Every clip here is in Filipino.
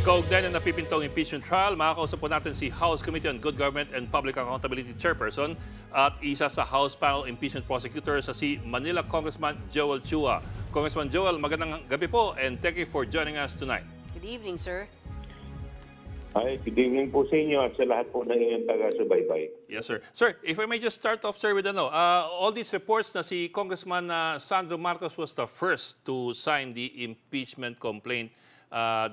Kaugnay na napipintong impeachment trial, makakausap po natin si House Committee on Good Government and Public Accountability Chairperson at isa sa House Panel Impeachment Prosecutor sa si Manila Congressman Joel Chua. Congressman Joel, magandang gabi po and thank you for joining us tonight. Good evening, sir. Hi, good evening po sa inyo at sa lahat po na inyong taga-subaybay. Yes, sir. Sir, if I may just start off, sir, with all these reports na si Congressman Sandro Marcos was the first to sign the impeachment complaint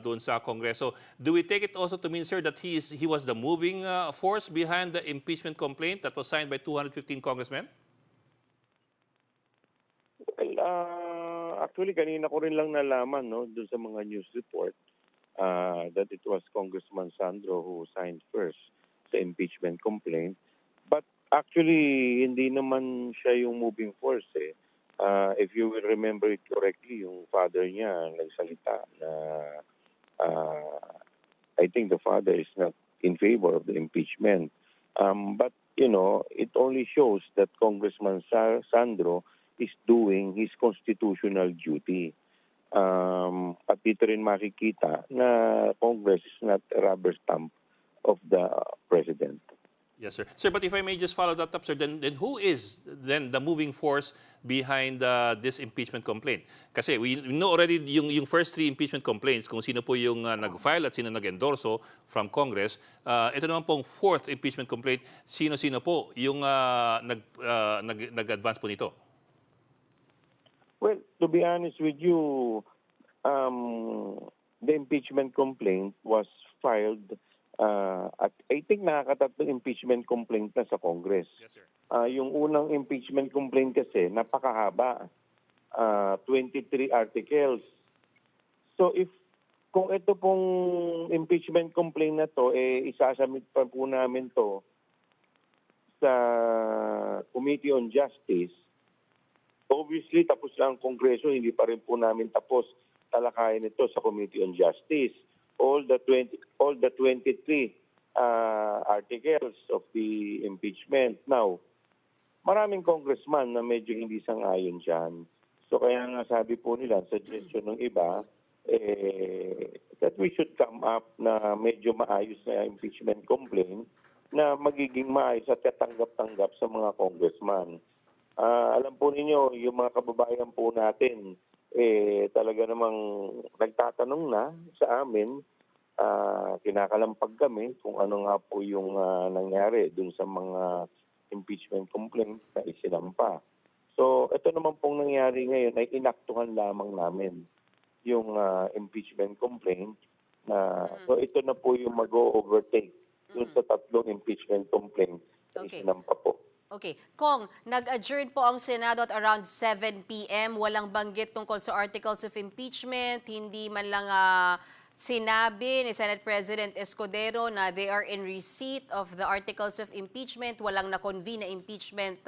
doon sa Kongreso. Do we take it also to mean, sir, that he was the moving force behind the impeachment complaint that was signed by 215 congressmen? Well, actually, kanina ko rin lang nalaman doon sa mga news report that it was Congressman Sandro who signed first sa impeachment complaint. But actually, hindi naman siya yung moving force eh. If you will remember it correctly, yung father niya nagsalita na I think the father is not in favor of the impeachment. But, you know, it only shows that Congressman Sandro is doing his constitutional duty. At dito rin makikita na Congress is not a rubber stamp of the President. Yes, sir. Sir, but if I may just follow that up, sir, then who is then the moving force behind this impeachment complaint? Kasi we know already yung first three impeachment complaints, kung sino po yung nag-file at sino nag-endorso from Congress. Ito naman pong fourth impeachment complaint, sino-sino po yung nag-advance po nito? Well, to be honest with you, the impeachment complaint was filed at I think nakakatatlong impeachment complaint na sa Congress. Yes, sir. Yung unang impeachment complaint kasi napakahaba, 23 articles. So kung ito pong impeachment complaint na to, isasubmit pa po namin to sa Committee on Justice. Obviously, tapos lang ang Kongreso, hindi pa rin po namin tapos talakayan ito sa Committee on Justice. All the 23 articles of the impeachment. Now, maraming congressman na medyo hindi sang-ayon dyan. So kaya nga sabi po nila, suggestion ng iba, that we should come up na medyo maayos na impeachment complaint na magiging maayos at katanggap-tanggap sa mga congressman. Alam po ninyo, yung mga kababayan po natin, talaga namang nagtatanong na sa amin, kinakalampag kami kung ano nga po yung nangyari dun sa mga impeachment complaint na isinampa. So, ito naman pong nangyari ngayon ay inaktuhan lamang namin yung impeachment complaint. So, ito na po yung mag-overtake dun sa tatlong impeachment complaint na isinampa po. Okay. Kong, nag-adjourn po ang Senado at around 7 p.m. Walang banggit tungkol sa articles of impeachment. Hindi man lang sinabi ni Senate President Escudero na they are in receipt of the articles of impeachment. Walang na-convene na impeachment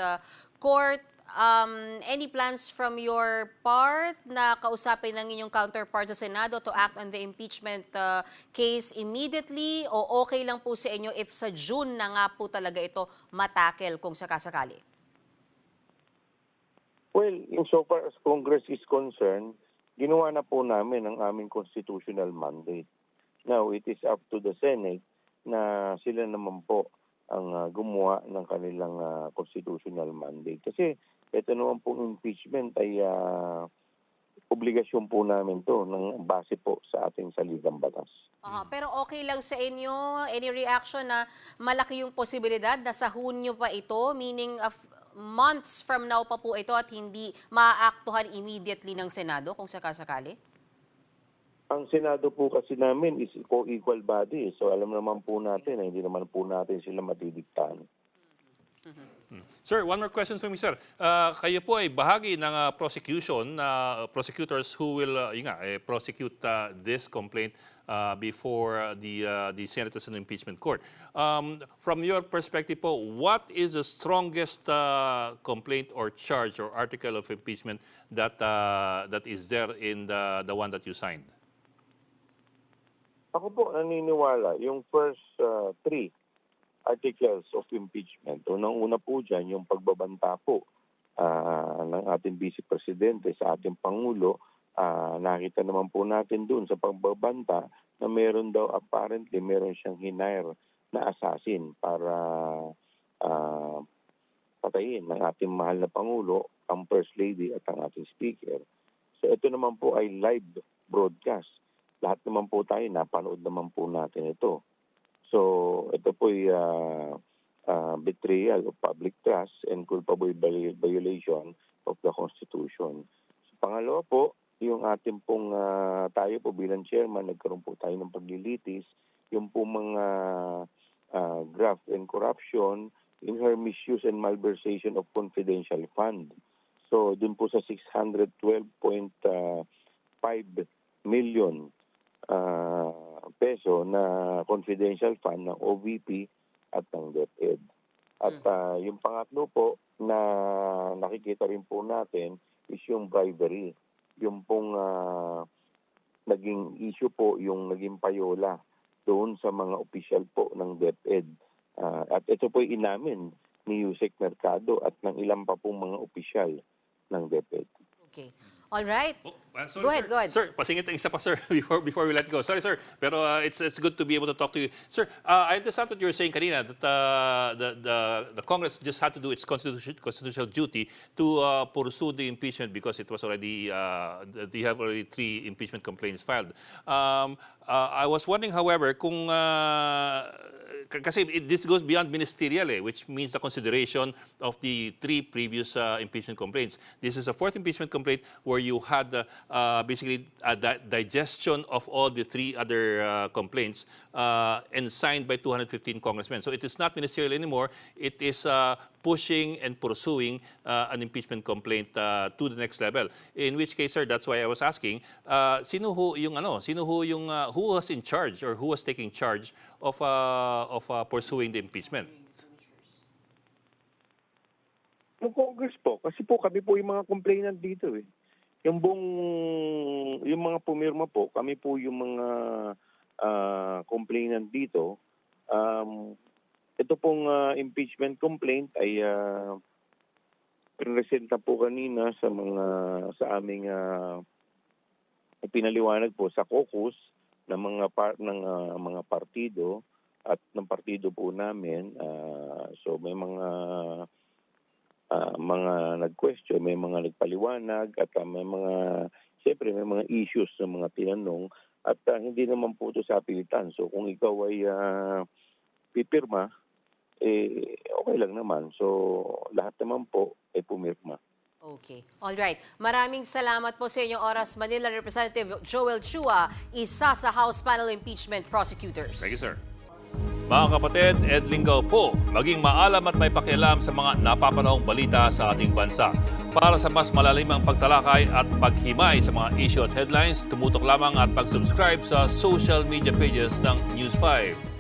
court. Any plans from your part na kausapin ng inyong counterpart sa Senado to act on the impeachment case immediately o okay lang po sa inyo if sa June na nga po talaga ito matakel kung sakasakali? Well, insofar as Congress is concerned, ginawa na po namin ang aming constitutional mandate. Now, it is up to the Senate na sila naman po ang gumawa ng kanilang constitutional mandate. Kasi ito naman pong impeachment ay obligasyon po namin to ng base po sa ating saligang batas. Pero okay lang sa inyo, any reaction na malaki yung posibilidad na sa Hunyo pa ito, meaning months from now pa po ito at hindi maaaktuhan immediately ng Senado kung sakasakali? Ang Senado po kasi namin is co-equal body. So alam naman po natin na hindi naman po natin sila matidiktahan. Sir, one more question from me, sir. Kayo po ay bahagi ng prosecution, prosecutors who will prosecute this complaint before the Senators and Impeachment Court. From your perspective po, what is the strongest complaint or charge or article of impeachment that is there in the one that you signed? Ako po naniniwala yung first three articles of impeachment. Unang-una po dyan yung pagbabanta po ng ating Vice Presidente sa ating Pangulo nakita naman po natin doon sa pagbabanta na meron daw apparently meron siyang hinire na assassin para patayin ng ating mahal na Pangulo, ang First Lady at ang ating Speaker. So ito naman po ay live broadcast. Lahat naman po tayo, napanood naman po natin ito. So ito po ay betrayal of public trust and culpable violation of the Constitution. So, pangalawa po, yung ating pong tayo po bilang chairman, nagkaroon po tayo ng paglilitis, yung po mga graft and corruption in her misuse and malversation of confidential fund. So, dun po sa 612.5 million peso na confidential fund ng OVP at ng DepEd. At yung pangatlo po na nakikita rin po natin is yung bribery. Yung pong naging issue po, yung naging payola doon sa mga opisyal po ng DepEd. At ito po inamin ni Yusek Mercado at ng ilang pa pong mga opisyal ng DepEd. Okay. All right. Oh, sorry, Go ahead, sir. go ahead. Sir, pasingit ang isa pa, sir, before we let go. Sorry, sir, pero it's good to be able to talk to you. Sir, I understand what you were saying kanina, that the Congress just had to do its constitutional duty to pursue the impeachment because it was already, they have already 3 impeachment complaints filed. I was wondering, however, kung kasi this goes beyond ministerial, which means the consideration of the 3 previous impeachment complaints. This is a 4th impeachment complaint where you had basically a digestion of all the 3 other complaints and signed by 215 congressmen. So it is not ministerial anymore. It is pushing and pursuing an impeachment complaint to the next level. In which case, sir, that's why I was asking, sino ho yung who was in charge or who was taking charge of pursuing the impeachment? Yung Congress po, kasi po kami po yung mga complainant dito eh. Yung mga pumirma po, kami po yung mga complainant dito. Ito pong impeachment complaint ay presenta po kanina sa aming pinaliwanag po sa caucus ng mga partido at ng partido po namin. So may mga nag-question, may mga nagpaliwanag at siyempre may mga issues ng mga tinanong at hindi naman po ito sa pilitan. So kung ikaw ay pipirma, okay lang naman. So lahat naman po ay pumirma. Okay. All right. Maraming salamat po sa inyong oras, Manila Representative Joel Chua, isa sa House Panel Impeachment Prosecutors. Thank you, sir. Mga kapatid, Ed Lingaw po, maging maalam at may pakialam sa mga napapanahong balita sa ating bansa. Para sa mas malalimang pagtalakay at paghimay sa mga issue at headlines, tumutok lamang at pag-subscribe sa social media pages ng News 5.